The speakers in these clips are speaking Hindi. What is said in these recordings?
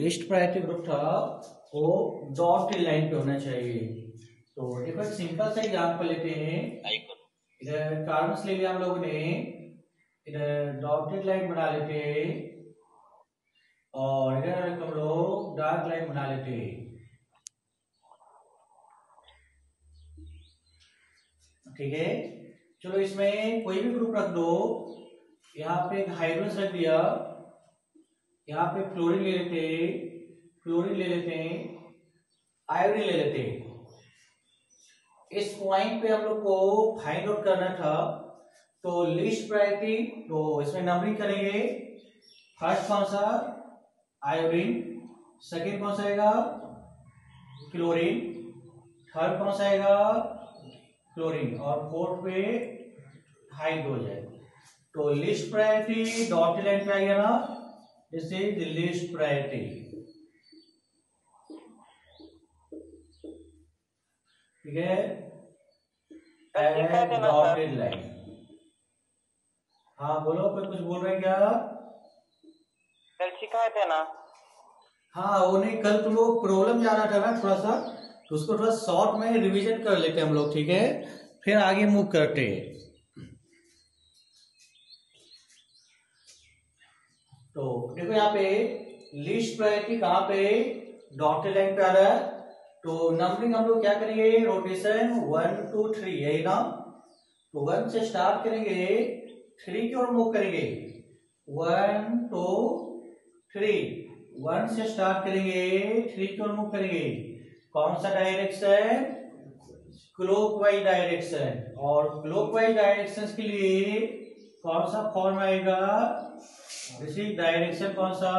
लिस्ट प्रायोरिटी ग्रुप था वो डॉटेड लाइन पे होना चाहिए। तो देखो एक सिंपल सा एग्जांपल लेते हैं। इधर कार्बन्स ले लिया हम लोगों ने, इधर डॉटेड लाइन बना लेते हैं और इधर हम लोग डार्क लाइन बना लेते हैं। ठीक है, चलो इसमें कोई भी ग्रुप रख दो। यहाँ पे एक हाइड्रोजन रख दिया, यहाँ पे क्लोरीन ले लेते हैं, क्लोरीन ले लेते हैं, आयोडीन ले लेते हैं। इस पॉइंट पे हम लोग को फाइंड आउट करना था। तो लिस्ट प्रायोरिटी, तो इसमें नंबरिंग करेंगे। फर्स्ट कौन सा? आयोडीन। सेकेंड कौन सा आएगा? क्लोरीन। थर्ड कौन सा आएगा? क्लोरीन। और फोर्थ पे हाइड्रोजन। तो लिस्ट प्रायोरिटी डॉटेड लाइन पे आएगा ना, this is the list priority. ठीक है, डॉटेड लाइन। हाँ बोलो, कोई कुछ बोल रहे हैं क्या? कल सिखाए थे ना? हाँ वो नहीं, कल तुम लोग प्रॉब्लम जाना था ना थोड़ा सा, तो उसको थोड़ा शॉर्ट में रिवीजन कर लेते हैं हम लोग। ठीक है, फिर आगे मूव करते हैं। तो देखो यहाँ पे लिस्ट प्रायोरिटी कहाँ पे? डॉटेड लाइन पे आ रहा है। तो नंबरिंग हम लोग क्या करेंगे? रोटेशन 1 2 3, यही ना। तो 1 से स्टार्ट करेंगे, 3 की ओर मूव करेंगे। 1 2 3, 1 से स्टार्ट करेंगे, 3 की ओर मूव करेंगे। कौन सा डायरेक्शन? Clockwise direction. और क्लॉकवाइज डायरेक्शन के लिए कौन सा फॉर्म आएगा? दिस इज डायरेक्शन कौन सा?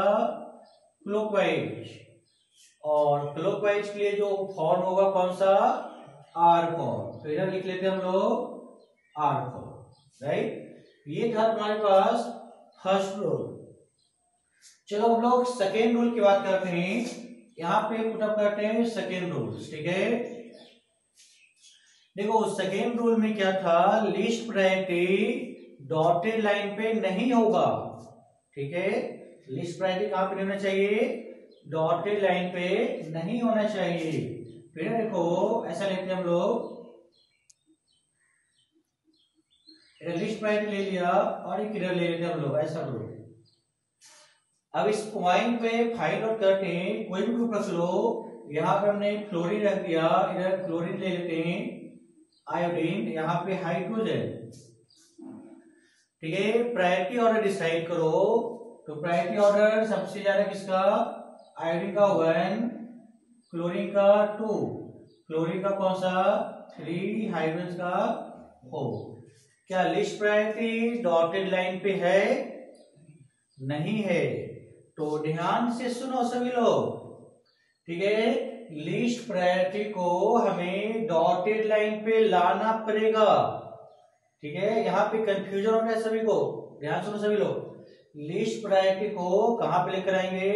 क्लॉकवाइज। और क्लॉकवाइज के लिए जो फॉर्म होगा कौन सा? R form. तो इधर लिख लेते हैं हम लोग आर फॉर्म, राइट। ये था तुम्हारे पास फर्स्ट रूल। चलो हम लोग सेकेंड रूल की बात करते हैं। यहाँ पे पुटअप करते हैं सेकेंड रूल। ठीक है, देखो सेकेंड रूल में क्या था? लिस्ट प्रायोरिटी डॉटेड लाइन पे नहीं होगा। ठीक है, लिस्ट प्रायोरिटी कहां पे होना चाहिए? डॉटेड लाइन पे नहीं होना चाहिए। फिर देखो ऐसा लेते हैं हम लोग, लिस्ट प्रायोरिटी ले लिया और एक इधर ले लेते हैं हम लोग, ऐसा करो। अब इस पॉइंट पे फाइंड आउट करते हैं, कोई भी ग्रुप रख लो। यहाँ पे हमने क्लोरीन रख दिया, इधर क्लोरीन ले लेते हैं, आयोडीन, यहाँ पे हाइड्रोजन। ठीक है, प्रायोरिटी ऑर्डर डिसाइड करो। तो प्रायोरिटी ऑर्डर सबसे ज्यादा किसका? आयोडीन का 1, क्लोरीन का 2, क्लोरीन का कौन सा? 3, हाइड्रोजन का 4। क्या लिस्ट प्रायोरिटी डॉटेड लाइन पे है? नहीं है। तो ध्यान से सुनो सभी लोग। ठीक है, लिस्ट प्रायोरिटी को हमें डॉटेड लाइन पे लाना पड़ेगा। ठीक है, यहाँ पे कंफ्यूजन हो रहा है सभी को, ध्यान सुनो सभी लोग। लिस्ट प्रायोरिटी को कहां पे लेकर आएंगे?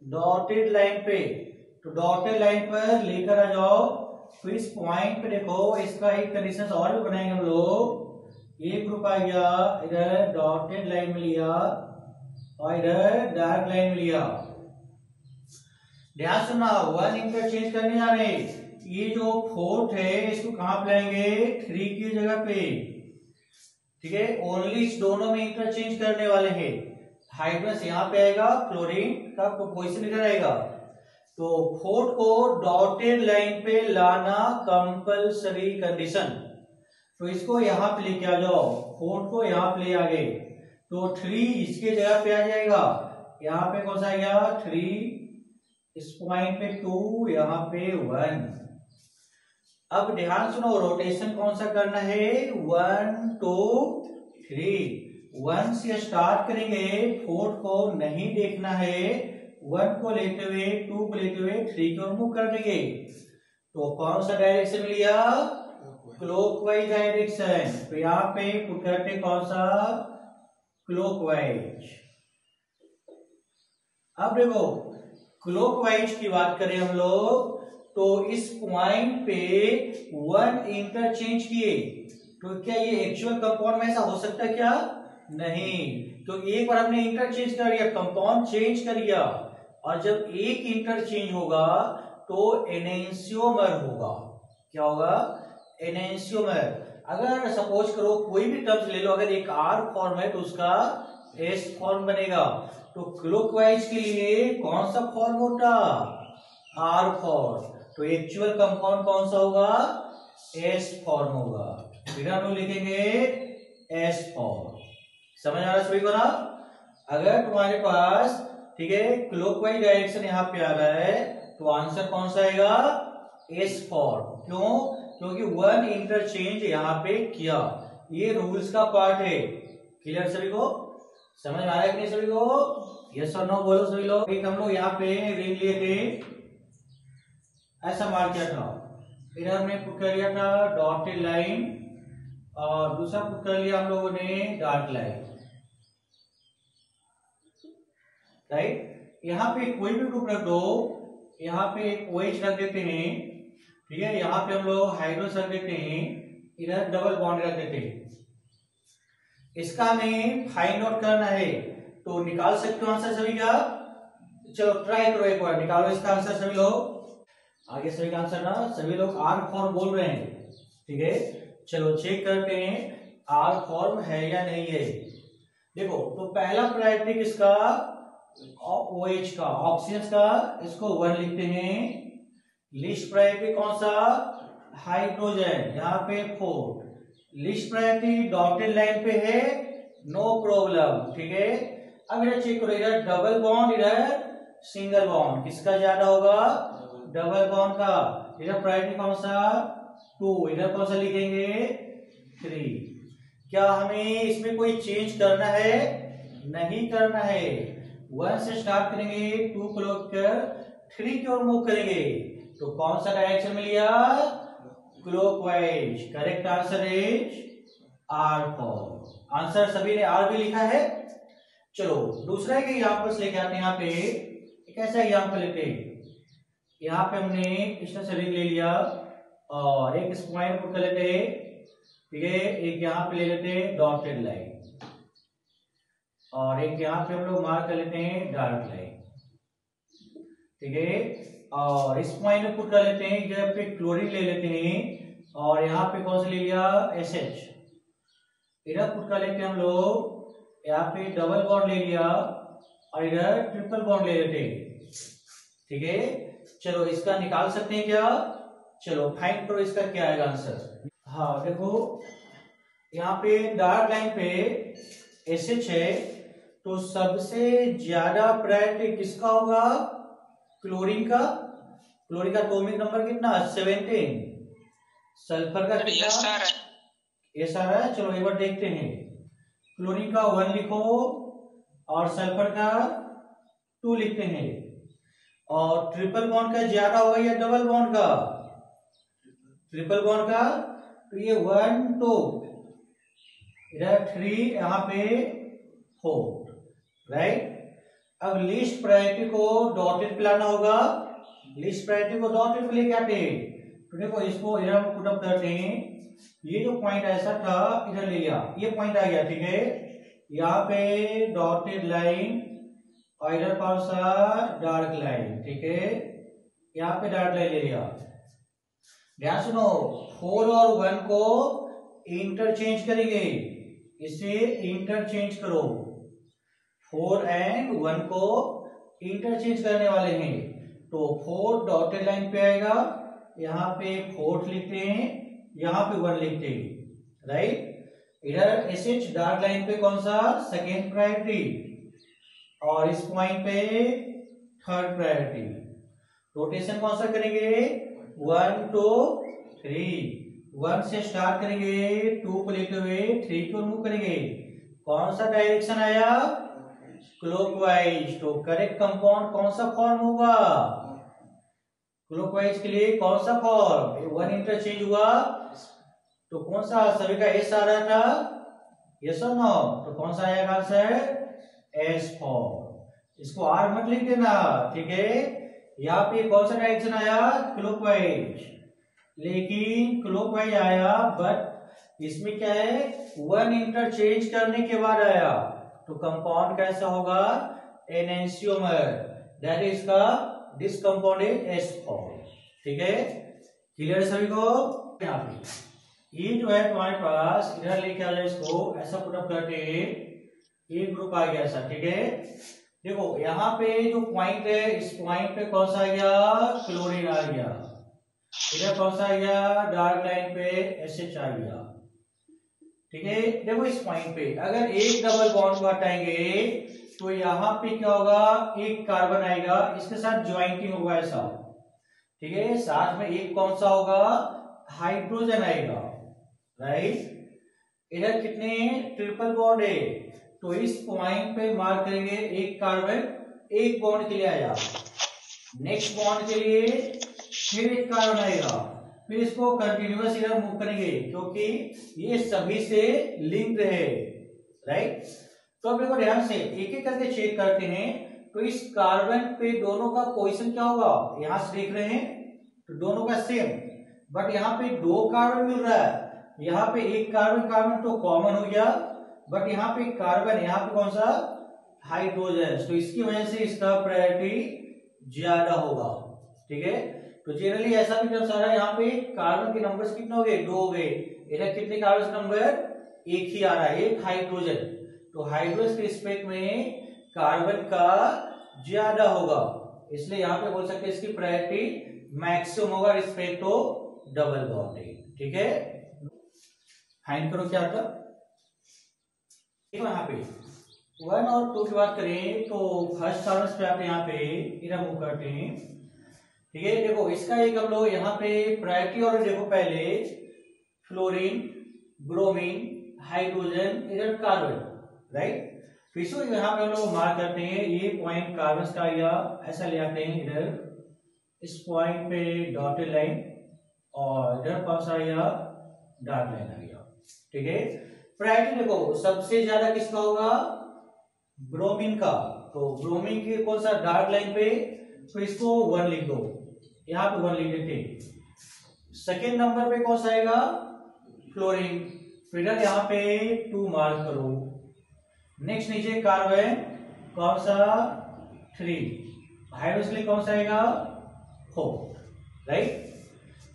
डॉटेड लाइन पे। तो डॉटेड लाइन पर लेकर आ जाओ। फिर इस पॉइंट पे देखो, इसका एक कंडीशन और भी बनाएंगे हम लोग। ये ग्रुप आ गया, इधर डॉटेड लाइन में लिया और इधर डार्क लाइन में लिया। ध्यान सुनना, 1 इंटरचेंज करने जा रहे हैं। ये जो 4th है इसको कहां पे लाएंगे? 3 की जगह पे। ठीक है, ओनली इस दोनों में इंटरचेंज करने वाले हैं। हाइड्रोजन यहाँ पे आएगा, क्लोरीन का पोजीशन इधर आएगा। तो 4th को डॉटेड लाइन पे लाना कंपल्सरी कंडीशन। तो इसको यहाँ पे लेके आ जाओ, 4th को यहाँ पे ले आ गए। तो 3 इसके जगह पे आ जाएगा। यहाँ पे कौन सा आ गया? 3, इस पॉइंट पे 2, यहाँ पे 1। अब ध्यान सुनो, रोटेशन कौन सा करना है? 1 2 3। 1 से स्टार्ट करेंगे, 4th को नहीं देखना है। 1 को लेते हुए, 2 को लेते हुए 3 को मूव कर देंगे। तो कौन सा डायरेक्शन लिया? Clockwise direction. तो यहाँ पे पुट करते कौन सा? क्लॉकवाइज। अब देखो क्लॉकवाइज की बात करें हम लोग, तो इस पॉइंट पे 1 इंटरचेंज किए, तो क्या ये एक्चुअल कंपाउंड में ऐसा हो सकता है क्या? नहीं। तो एक बार हमने इंटरचेंज कर दिया, कंपाउंड चेंज कर दिया, और जब एक इंटरचेंज होगा तो एनेंशियोमर होगा। क्या होगा? एनेंशियोमर। अगर सपोज करो कोई भी टर्म्स ले लो, अगर एक आर फॉर्म है तो उसका एस फॉर्म बनेगा। तो क्लॉकवाइज के लिए कौन सा फॉर्म होता? R form. तो एक्चुअल कंपाउंड कौन सा होगा? एस फॉर्म होगा। फिर हम लोग लिखेंगे एस फॉर्म। समझ आ रहा सभी को ना? अगर तुम्हारे पास ठीक है क्लॉकवाइज डायरेक्शन यहाँ पे आ रहा है तो आंसर कौन सा आएगा? S form. क्यों? क्योंकि वन इंटरचेंज यहाँ पे किया। ये रूल्स का पार्ट है। क्लियर सभी को? समझ आ रहा है कि नहीं सभी को? यस और नो बोलो सभी लोग। एक हम लोग यहाँ पे रिंग लिए थे, ऐसा मार्क किया था, इधर हमने पुट कर लिया था डॉटेड लाइन और दूसरा पुट कर लिया हम लोगों ने डार्क लाइन। राइट? यहाँ पे कोई भी ग्रुप रख दो, यहाँ पे एक OH रख देते हैं, ठीक है, यहाँ पे हम लोग हाइड्रोस रख देते हैं, इधर डबल बॉन्ड रख देते हैं। इसका हमें फाइंड आउट करना है, तो निकाल सकते हो आंसर सभी का? चलो ट्राई करो एक बार, निकालो इसका आंसर सभी लोग। आगे सभी का आंसर ना सभी लोग आर फॉर्म बोल रहे हैं, ठीक है। चलो चेक करते हैं आर फॉर्म है या नहीं है। देखो तो पहला प्रायोरिटी किसका? OH का, ऑक्सीजन का, इसको 1 लिखते हैं। लिस्ट प्रायोरिटी कौन सा? हाइड्रोजन, यहाँ पे 4। लिस्ट प्रायोरिटी डॉटेड लाइन पे है, नो प्रॉब्लम, ठीक है। अब इधर चेक करो, इधर डबल बॉन्ड, इधर सिंगल बॉन्ड, किसका ज्यादा होगा? डबल बॉन्ड का। इधर प्रायोरिटी कौन सा? 2, इधर कौन सा लिखेंगे? 3। क्या हमें इसमें कोई चेंज करना है? नहीं करना है। 1 से स्टार्ट करेंगे, 2 को लॉक कर 3 की ओर मूव करेंगे, तो कौन सा डायरेक्शन में लिया? Clockwise. Correct answer is R form. Answer सभी ने आर भी लिखा है। चलो दूसरा एक एग्जांपल लेके आते हैं। यहाँ पे एक ऐसा एग्जांपल लेते हैं, यहाँ पे हमने कृष्ण से रिंग ले लिया और एक स्क्वायर पुट कर लेते हैं, ठीक है। एक यहाँ पे ले लेते हैं डॉटेड लाइन और एक यहाँ पे हम लोग मार्क कर लेते हैं डार्क लाइन, ठीक है। और इस पॉइंट में पुट कर लेते हैं, इधर पे क्लोरीन ले लेते हैं और यहाँ पे कौन सा ले लिया? SH। इधर पुट कर लेते हैं हम लोग, यहाँ पे डबल बॉन्ड ले लिया और इधर ट्रिपल बॉन्ड ले लेते हैं, ठीक है। चलो इसका निकाल सकते हैं क्या? चलो फाइंड करो इसका क्या आएगा आंसर। हाँ देखो यहाँ पे डार्क लाइन पे SH है, तो सबसे ज्यादा प्रायोरिटी किसका होगा? क्लोरीन का। क्लोरीन का एटॉमिक नंबर कितना? 17। सल्फर का कितना? एस आ रहा है। चलो एक बार देखते हैं। क्लोरीन का 1 लिखो और सल्फर का 2 लिखते हैं। और ट्रिपल बॉन्ड का ज्यादा होगा या डबल बॉन्ड का? ट्रिपल बॉन्ड का। तो ये 1 2 इधर 3, यहाँ पे 4, राइट। अब लिस्ट प्रायोरिटी को डॉटेड पे लाना होगा। लिस्ट प्रायोरिटी को डॉटेड पे लेके आते हैं, तो देखो इसको इधर हम पुट अप करते हैं। ये जो पॉइंट ऐसा था इधर ले लिया, ये पॉइंट आ गया, ठीक है। यहाँ पे डॉटेड लाइन और इधर कौन सा? डार्क लाइन, ठीक है। यहाँ पे डार्क लाइन ले लिया। ध्यान सुनो, 4 और 1 को इंटरचेंज करेंगे, इसे इंटरचेंज करो। 4 एंड 1 को इंटरचेंज करने वाले हैं, तो 4 डॉटेड लाइन पे आएगा, यहाँ पे 4 लिखते हैं, यहाँ पे 1 लिखते हैं, राइट। इधर SH डार्क लाइन पे कौन सा? सेकेंड प्रायोरिटी और इस पॉइंट पे थर्ड प्रायोरिटी। रोटेशन कौन सा करेंगे? 1 2 3। 1 से स्टार्ट करेंगे, 2 को लेते हुए 3 को मूव करेंगे। कौन सा डायरेक्शन आया? क्लॉकवाइज। तो करेक्ट कंपाउंड कौन सा फॉर्म होगा? क्लॉकवाइज के लिए कौन सा फॉर्म? 1 इंटरचेंज हुआ, तो कौन सा? सभी का एस आ रहा था, यस और नो? तो कौन सा आएगा आंसर? S form. इसको आर मत लिख देना, ठीक है। यहाँ पे कौन सा डायरेक्शन आया? क्लॉकवाइज। लेकिन क्लॉकवाइज आया, बट इसमें क्या है? 1 इंटरचेंज करने के बाद आया, तो कंपाउंड कैसा होगा? एनेंशियोमर। दैट इज का this compound is S form. ठीक है, क्लियर सभी को? यहाँ पे ये जो है तुम्हारे पास इधर लेके आ जाए, इसको ऐसा पुटअप करके एक ग्रुप आ गया ऐसा। ठीक है, देखो यहाँ पे जो पॉइंट है, इस पॉइंट पे कौन सा आ गया? क्लोरीन आ गया। इधर कौन सा आ गया? डार्क लाइन पे एसएच आ गया। ठीक है, देखो इस पॉइंट पे अगर एक डबल बॉन्ड को हटाएंगे तो यहाँ पे क्या होगा? एक कार्बन आएगा, इसके साथ ज्वाइंटिंग होगा ऐसा। ठीक है, साथ में एक कौन सा होगा? हाइड्रोजन आएगा, राइट। इधर कितने? ट्रिपल बॉन्ड है, तो इस पॉइंट पे मार्क करेंगे एक कार्बन, एक बॉन्ड के लिए आया। नेक्स्ट बॉन्ड के लिए फिर एक कार्बन आएगा, फिर इसको कंटिन्यूअस इधर मूव करेंगे क्योंकि ये सभी से लिंक्ड है, राइट। तो अब देखो ध्यान से एक एक करके चेक करते हैं। तो इस कार्बन पे दोनों का पोजीशन क्या होगा? यहां से देख रहे हैं तो दोनों का सेम, बट यहाँ पे दो कार्बन मिल रहा है। यहाँ पे एक कार्बन कार्बन तो कॉमन हो गया, बट यहाँ पे कार्बन, यहाँ पे कौन सा? हाइड्रोजन। तो इसकी वजह से इसका प्रायोरिटी ज्यादा होगा। ठीक है, तो जनरली ऐसा भी जब सारा यहाँ पे कार्बन के नंबर्स कितने हो गए? 2 हो गए। इधर कितने कार्बन नंबर? एक ही आ रहा है, एक हाइड्रोजन। तो हाइड्रोजन के रिस्पेक्ट में कार्बन का ज्यादा होगा, इसलिए यहाँ पे बोल सकते हैं इसकी प्रायोरिटी मैक्सिमम होगा रिस्पेक्ट टू डबल बॉन्डिंग। ठीक है, फाइंड करो क्या था। यहाँ पे 1 और 2 की बात करें तो फर्स्ट कार्बन पे आप यहाँ पे इधर मूव करते हैं। ठीक है, देखो इसका एक हम लोग यहाँ पे प्रायोरिटी और देखो पहले फ्लोरीन, ब्रोमीन, हाइड्रोजन, इधर कार्बन, राइट। फिर से यहाँ पे हम लोग मार्क करते हैं, ये पॉइंट कार्बन का या ऐसा ले आते हैं इधर इस पॉइंट पे डॉटेड लाइन, और इधर कौन सा या डार्क लाइन आ गया। ठीक है, प्रायोरिटी देखो सबसे ज्यादा किसका होगा? ब्रोमीन का। तो ब्रोमीन की कौन सा? डार्क लाइन पे, तो इसको 1 लिख दो, यहाँ पे 1 लिख देते। सेकेंड नंबर पे कौन सा आएगा? फ्लोरीन, फिर यहाँ पे 2 मार्क करो। नेक्स्ट नीचे कार्बन कौन सा? 3, हाइड्रोजन कौन सा आएगा? 4, राइट।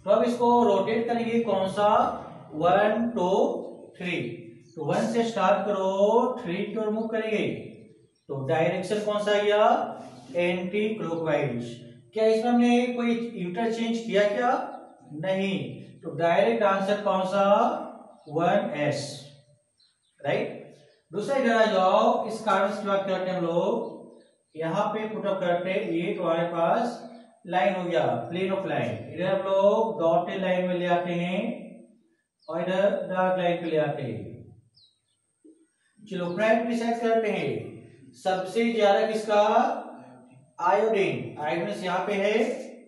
तो अब इसको रोटेट करेंगे कौन सा? 1 2 3, तो 1 से स्टार्ट करो, 3 की ओर मूव करेंगे, तो डायरेक्शन कौन सा आ गया? Anti clockwise. क्या इसमें हमने कोई इंटरचेंज किया क्या? नहीं, तो डायरेक्ट आंसर कौन सा? 1s, right. दूसरा इधर आ जाओ, इस कार्बन की बात करते हैं हम लोग, यहाँ पे पुटअप करते हैं, ये तुम्हारे पास लाइन हो गया, प्लेन ऑफ लाइन। इधर हम लोग डॉटेड लाइन में ले आते हैं और इधर डार्क लाइन पे ले आते हैं। चलो प्रायोरिटी डिसाइड करते हैं। सबसे ज्यादा किसका? आयोडीन। आयोडीन यहाँ पे है,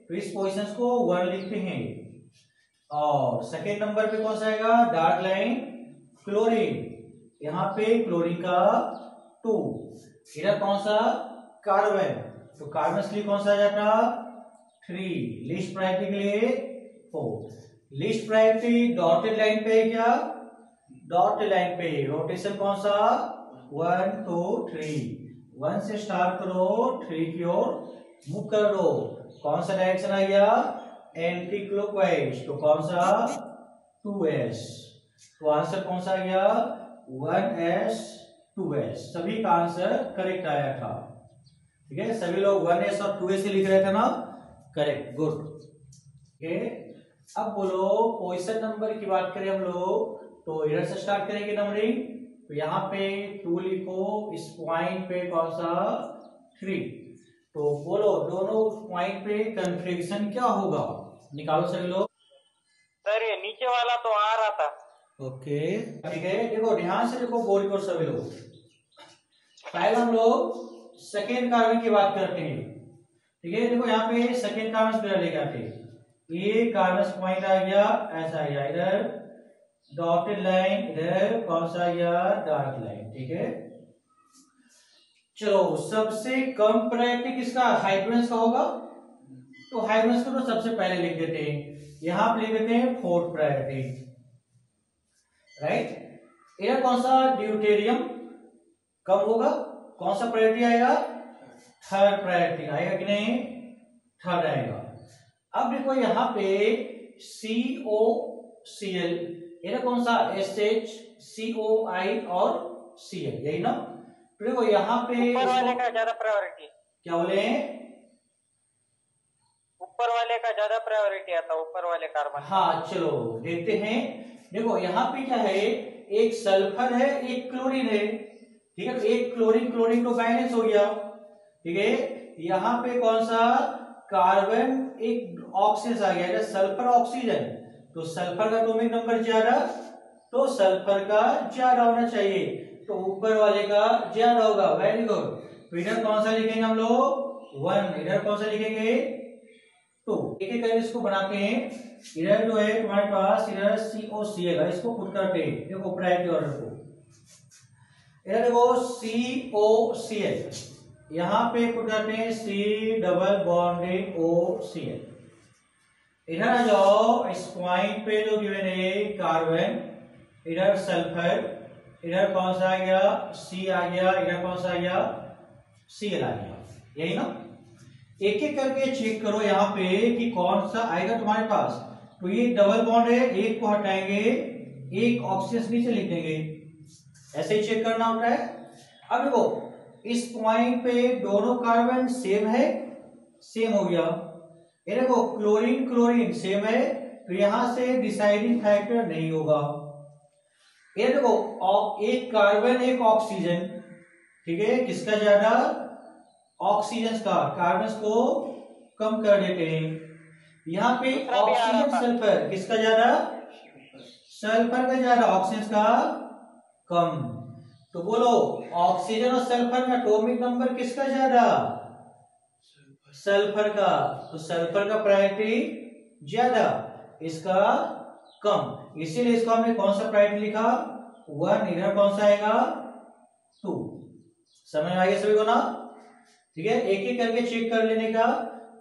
तो इस पोजीशन को 1 लिखते हैं। और सेकेंड नंबर पे कौन सा आएगा? डार्क लाइन क्लोरीन, यहाँ पे क्लोरीन का 2। इधर कौन सा? कार्बन, तो कार्बन के लिए कौन सा आ जाता? 3। लिस्ट प्रायोरिटी के लिए 4। लिस्ट प्रायोरिटी डॉटेड लाइन पे है क्या? डॉटेड लाइन पे। रोटेशन कौन सा? 1 2 3, 1 से स्टार्ट करो, 3 की ओर मूव कर दो। कौन सा डायरेक्शन आ गया? एंटी क्लॉकवाइज, तो कौन सा? 2s। तो आंसर कौन सा आ गया? 1s 2s। सभी का आंसर करेक्ट आया था। ठीक है, सभी लोग 1s और 2s से लिख रहे थे ना? Correct, good. ओके, अब बोलो पोजीशन नंबर की बात करें हम लोग, तो इधर से स्टार्ट करेंगे नंबरिंग। तो यहाँ पे 2 लिखो, इस पॉइंट पे कौन सा? 3। तो बोलो दोनों पॉइंट पे कन्फिग्रेशन क्या होगा? निकालो सभी लोग। सर ये नीचे वाला तो आ रहा था। ओके, ठीक है, देखो ध्यान से देखो बोल को सभी लोग। पहले हम लोग सेकेंड कार्बन की बात करते हैं। ठीक है, देखो यहाँ पे सेकेंड कार्बन पे लेके आते हैं। ये कार्बन पॉइंट आ गया, ऐसा आ गया, इधर डॉटेड लाइन, इधर कौन सा आ गया? Dark line. ठीक है, चलो सबसे कम प्रायोरिटी किसका? हाइड्रोजन का होगा, तो हाइड्रोजन को तो सबसे पहले लिख देते हैं, यहां पे लिख देते हैं 4th प्रायोरिटी, राइट। इधर कौन सा? ड्यूटेरियम कम होगा, कौन सा प्रायोरिटी आएगा? थर्ड प्रायोरिटी आएगा कि नहीं, थर्ड आएगा। अब देखो यहाँ पे COCl, ये कौन सा SH COI और Cl, यही ना। तो देखो यहाँ पे ऊपर वाले का ज्यादा प्रायोरिटी, क्या बोले, ऊपर वाले का ज्यादा प्रायोरिटी आता है, ऊपर वाले कार्बन। हाँ चलो देखते हैं। देखो यहाँ पे क्या है, एक सल्फर है एक क्लोरीन है, ठीक है। तो एक क्लोरीन क्लोरीन तो बैलेंस हो गया, ठीक है। यहाँ पे कौन सा कार्बन एक ऑक्सीजन आ गया, सल्फर ऑक्सीजन, तो सल्फर का एटॉमिक नंबर ज्यादा, तो सल्फर का ज्यादा होना चाहिए, तो ऊपर वाले का ज्यादा होगा। Very good. तो इधर कौन सा लिखेंगे हम लोग, 1, इधर कौन सा लिखेंगे 2। एक एक करके इसको बनाते हैं। इधर जो है तुम्हारे पास, इधर COCl है, इसको पुट करते हैं, देखो प्रायोरिटी ऑर्डर को। इधर देखो COCl, यहाँ पे पुट करते हैं C डबल बॉन्ड OCl। इधर आ जाओ, इस पॉइंट पे जो गिवन है कार्बन, इधर सल्फर, इधर कौन सा आ गया C आ गया, इधर कौन सा आ गया Cl आ गया, यही ना। एक एक करके चेक करो यहाँ पे कि कौन सा आएगा तुम्हारे पास। तो ये डबल बॉन्ड है, एक को हटाएंगे, एक ऑक्सीजन नीचे लिख देंगे, ऐसे ही चेक करना होता है। अब देखो इस पॉइंट पे दोनों कार्बन सेम है, सेम हो गया। ये देखो क्लोरीन क्लोरीन सेम है, तो यहां से डिसाइडिंग फैक्टर नहीं होगा। ये देखो एक कार्बन एक ऑक्सीजन, ठीक है, किसका ज्यादा, ऑक्सीजन का, कार्बन को कम कर देते हैं। यहाँ पे ऑक्सीजन सल्फर किसका ज्यादा, सल्फर का ज्यादा, ऑक्सीजन का कम। तो बोलो ऑक्सीजन और सल्फर में एटॉमिक नंबर किसका ज्यादा, सल्फर का, तो सल्फर का प्रायोरिटी ज्यादा, इसका कम, इसीलिए इसको हमने कौन सा प्रायोरिटी लिखा 1, इधर कौन सा आएगा 2। समझ में आ गया सभी को ना, ठीक है। एक एक करके चेक कर लेने का।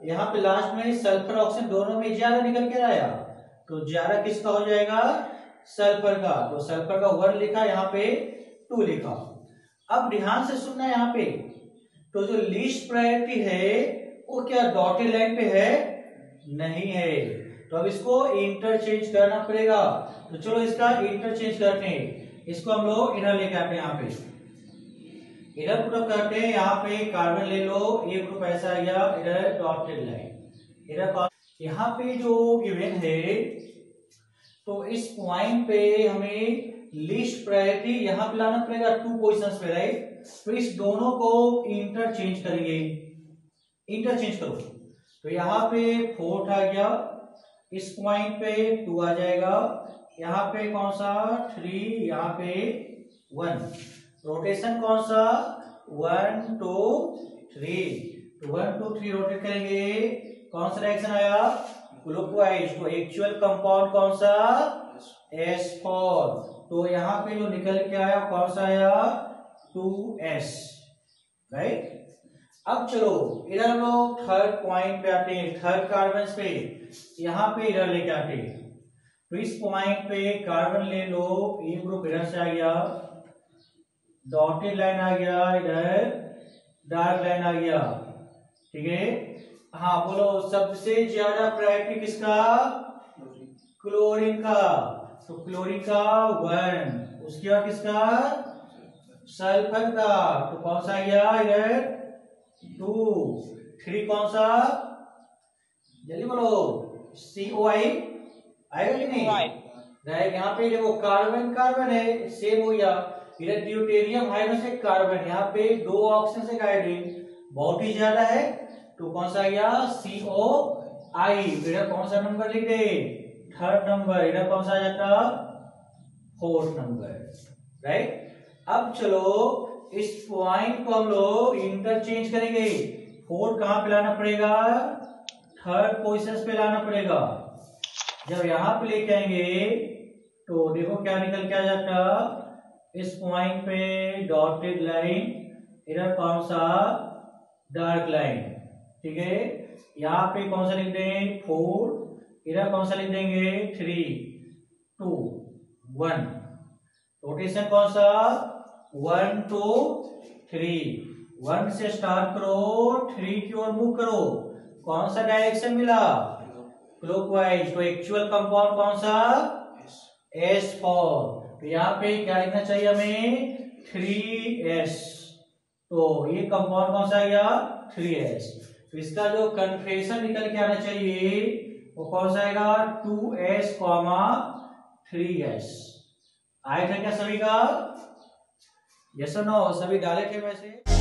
यहाँ पे लास्ट में सल्फर ऑक्सीजन दोनों में ज्यादा निकल के आया, तो ज्यादा किसका हो जाएगा, सल्फर का, तो सल्फर का 1 लिखा, यहाँ पे 2 लिखा। अब ध्यान से सुनना यहाँ पे, तो जो लीस्ट प्रायोरिटी है वो क्या डॉटेड लाइन पे है, नहीं है, तो अब इसको इंटरचेंज करना पड़ेगा। तो चलो इसका इंटरचेंज करते हैं, इसको हम लोग इधर लेके आते हैं, यहाँ पे इधर पुटअप करते हैं। यहाँ पे कार्बन ले लो, एक ग्रुप ऐसा आ गया, इधर डॉटेड लाइन, इधर यहाँ पे जो गिवन है, तो इस पॉइंट पे हमें लिस्ट प्रायोरिटी यहाँ पे लाना पड़ेगा 2 पोजीशंस पे, राइट। तो इस दोनों को इंटरचेंज करेंगे, इंटरचेंज करो, तो यहाँ पे 4 आ गया, इस पॉइंट पे 2 आ जाएगा, यहाँ पे कौन सा 3, यहाँ पे 1, रोटेशन कौन सा 1 2 3, तो 1 2 3 रोटेट करेंगे, कौन सा रिएक्शन आया क्लॉकवाइज, तो एक्चुअल कंपाउंड कौन सा S4, तो यहाँ पे जो निकल के आया कौन सा आया 2S, राइट। अब चलो इधर हम लोग थर्ड पॉइंट पे आते हैं, थर्ड कार्बन पे, यहाँ पे इधर लेके आते हैं। तो इस पॉइंट पे कार्बन ले लो, एक ग्रुप इधर से आ गया, डॉटेड लाइन आ गया, इधर डार्क लाइन आ गया, ठीक है। हाँ बोलो सबसे ज्यादा प्रायोरिटी किसका, क्लोरीन का, तो क्लोरीन का 1, उसके बाद किसका सल्फर का, तो कौन सा आ गया इधर 2, 3 कौन सा, जल्दी बोलो COI आएगा कि नहीं, राइट। यहाँ पे देखो कार्बन कार्बन है, सेम हो गया, इधर ड्यूटेरियम हाइड्रोजन से कार्बन, यहाँ पे 2 ऑक्सीजन से हाइड्रोजन बहुत ही ज्यादा है, तो कौन सा आ गया COI, इधर कौन सा नंबर लिख दे 3rd नंबर, इधर कौन सा आ जाता 4th नंबर, राइट। अब चलो इस पॉइंट को हम लोग इंटरचेंज करेंगे, 4 कहां पे लाना पड़ेगा 3rd पोजीशन पे लाना पड़ेगा। जब यहां पे लेके आएंगे तो देखो क्या निकल के आ जाता, इस पॉइंट पे डॉटेड लाइन, इधर कौन सा डार्क लाइन, ठीक है। यहाँ पे कौन सा लिख देंगे 4, इधर कौन सा लिख देंगे 3 2 1, रोटेशन कौन सा 1 2 3, 1 से स्टार्ट करो, 3 की ओर मूव करो। कौन सा डायरेक्शन मिला? क्लॉकवाइज। तो एक्चुअल कंपाउंड कौन सा? S4। तो यहाँ पे क्या लिखना चाहिए हमें? 3S। तो ये कंपाउंड कौन सा आ गया? 3S। तो इसका जो कन्फेक्शन निकल के आना चाहिए वो कौन सा आएगा? 2S, 3S। आया था क्या सभी का? यस और नो? सभी डाले थे वैसे?